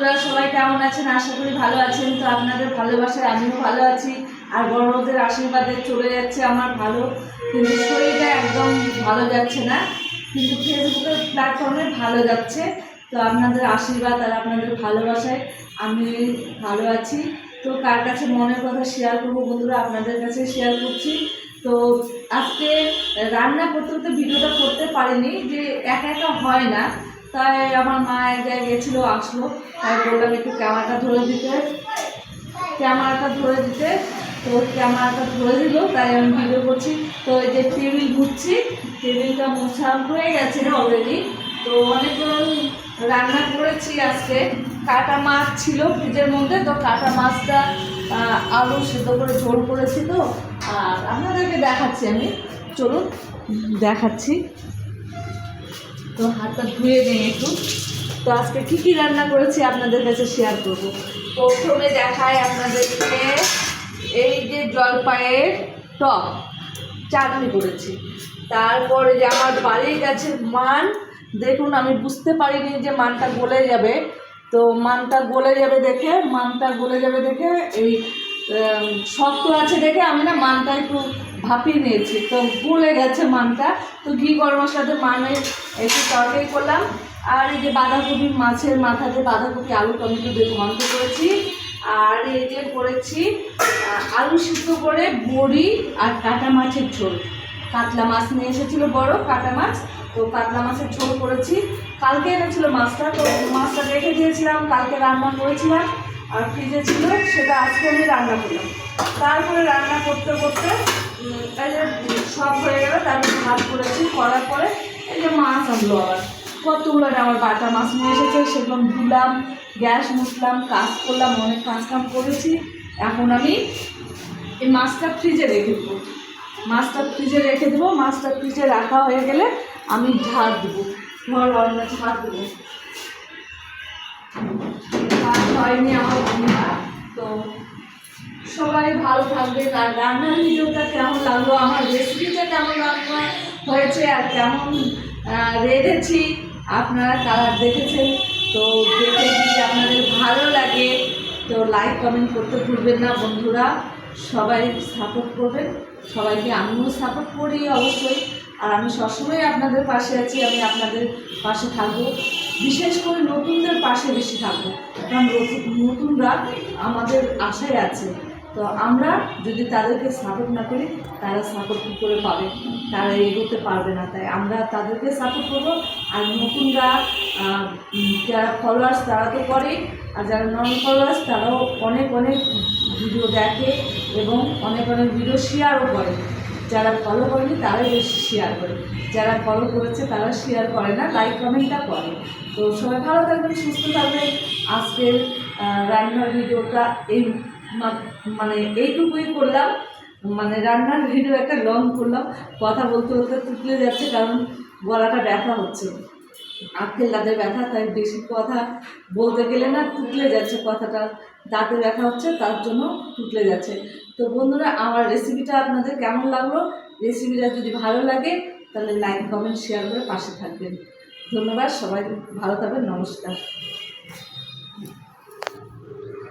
বন্ধুরা সবাই কেমন আছেন? আশা করি ভালো আছেন। তো আপনাদের ভালোবাসায় আমিও ভালো আছি, আর বড়দের আশীর্বাদে চলে যাচ্ছে আমার ভালো, কিন্তু শরীরটা একদম ভালো যাচ্ছে না, কিন্তু ফেসবুকের প্ল্যাটফর্মে ভালো যাচ্ছে। তো আপনাদের আশীর্বাদ আর আপনাদের ভালোবাসায় আমি ভালো আছি। তো কার কাছে মনের কথা শেয়ার করবো বন্ধুরা, আপনাদের কাছে শেয়ার করছি। তো আজকে রান্না করতে করতে ভিডিওটা করতে পারিনি, যে একা একা হয় না, তাই আমার মা এক জায়গায় গেছিলো, আসলো, তাই বললাম একটু ক্যামেরাটা ধরে দিতে। তো ক্যামেরাটা ধরে দিল, তাই আমি ভিডিও করছি। তো এই যে টেবিল ঘুরছি, টেবিলটা মোছা হয়ে গেছে অলরেডি। তো অনেকগুলো রান্না করেছি আজকে। কাটা মাছ ছিল ফ্রিজের মধ্যে, তো কাটা মাছটা আলু সেদ্ধ করে ঝোল করেছি। তো আর আপনাদেরকে দেখাচ্ছি, আমি চলুন দেখাচ্ছি। তো হাতটা ধুয়ে নিই একটু। তো আজকে কী কী রান্না করেছি আপনাদের কাছে শেয়ার করব। প্রথমে দেখায় আপনাদেরকে, এই যে জলপাইয়ের টক চাটনি করেছি। তারপরে যে আমার বাড়ির গাছের মান, দেখুন আমি বুঝতে পারিনি যে মানটা গলে যাবে। তো মানটা গলে যাবে দেখে এই শক্ত আছে দেখে আমি না মানটা একটু ভাপিয়ে নিয়েছি, তো গলে গেছে মানটা। তো ঘি গরম মশলাতে মানের একটু তরকারি করলাম। আর এই যে বাঁধাকপি, মাছের মাথাতে বাঁধাকপি আলু টমেটো দিয়ে ঘন্ট করেছি। আর এই যে করেছি আলু সিদ্ধ করে বড়ি আর কাটা মাছের ঝোল। কাতলা মাছ নিয়ে এসেছিলো বড় কাটা মাছ, তো কাতলা মাছের ঝোল করেছি। কালকে এনেছিল মাছটা, তো মাছটা রেখে দিয়েছিলাম, কালকে রান্না করেছিলাম আর ফ্রিজে ছিল, সেটা আজকে আমি রান্না করলাম। তারপরে রান্না করতে করতে এই যে সব হয়ে গেল, তারপরে ভাত করেছি। করার পরে এই যে মাছ আনলো, আবার কতগুলো আমার বাটা মাছ নিয়ে এসেছে, সেগুলো ধুলাম, গ্যাস মুছলাম, কাজ করলাম, অনেক কাম করেছি। এখন আমি এই মাছটা ফ্রিজে রেখে দেবো। মাছটা ফ্রিজে রাখা হয়ে গেলে আমি ঝাড় দেবো, ঝাড় দেবো। ভাত হয়নি আমার বন্ধুরা। তো সবাই ভালো থাকবেন। আর রান্নার ভিডিওটা কেমন লাগলো, আমার রেসিপিটা কেমন হয়েছে আর কেমন রেঁধেছি, আপনারা কালার দেখেছেন। তো দেখে যদি আপনাদের ভালো লাগে তো লাইক কমেন্ট করতে ভুলবেন না বন্ধুরা। সবাই সাপোর্ট করবেন, সবাইকে আমিও সাপোর্ট করি অবশ্যই। আর আমি সবসময় আপনাদের পাশে আছি, আমি আপনাদের পাশে থাকবো, বিশেষ করে নতুনদের পাশে বেশি থাকবো, কারণ নতুনরা আমাদের আশায় আছে। তো আমরা যদি তাদেরকে সাপোর্ট না করি, তারা সাপোর্ট কী করে পাবে, তারা এগোতে পারবে না। তাই আমরা তাদেরকে সাপোর্ট করবো। আর নতুনরা যারা ফলোয়ার্স তারা তো করে, আর যারা নন ফলোয়ার্স তারাও অনেক ভিডিও দেখে এবং অনেক ভিডিও শেয়ারও করে। যারা ফলো করেনি তারাই বেশি শেয়ার করে, যারা ফলো করেছে তারা শেয়ার করে না, লাইক কমেন্টটা করে। তো সবাই ভালো থাকবেন, সুস্থ থাকবেন। আজকের রান্নার ভিডিওটা মানে এইটুকুই করলাম, মানে রান্নার ভিডিও একটা লং করলাম। কথা বলতে বলতে তুতলে যাচ্ছে, কারণ গলাটা ব্যথা হচ্ছে, আঁখের দাঁতে ব্যথা, তাই বেশি কথা বলতে গেলে না তুতলে যাচ্ছে কথাটা, দাঁতে ব্যথা হচ্ছে তার জন্য তুতলে যাচ্ছে। তো বন্ধুরা, আমার রেসিপিটা আপনাদের কেমন লাগলো, রেসিপিটা যদি ভালো লাগে তাহলে লাইক কমেন্ট শেয়ার করে পাশে থাকবেন। ধন্যবাদ, সবাই ভালো থাকবেন, নমস্কার।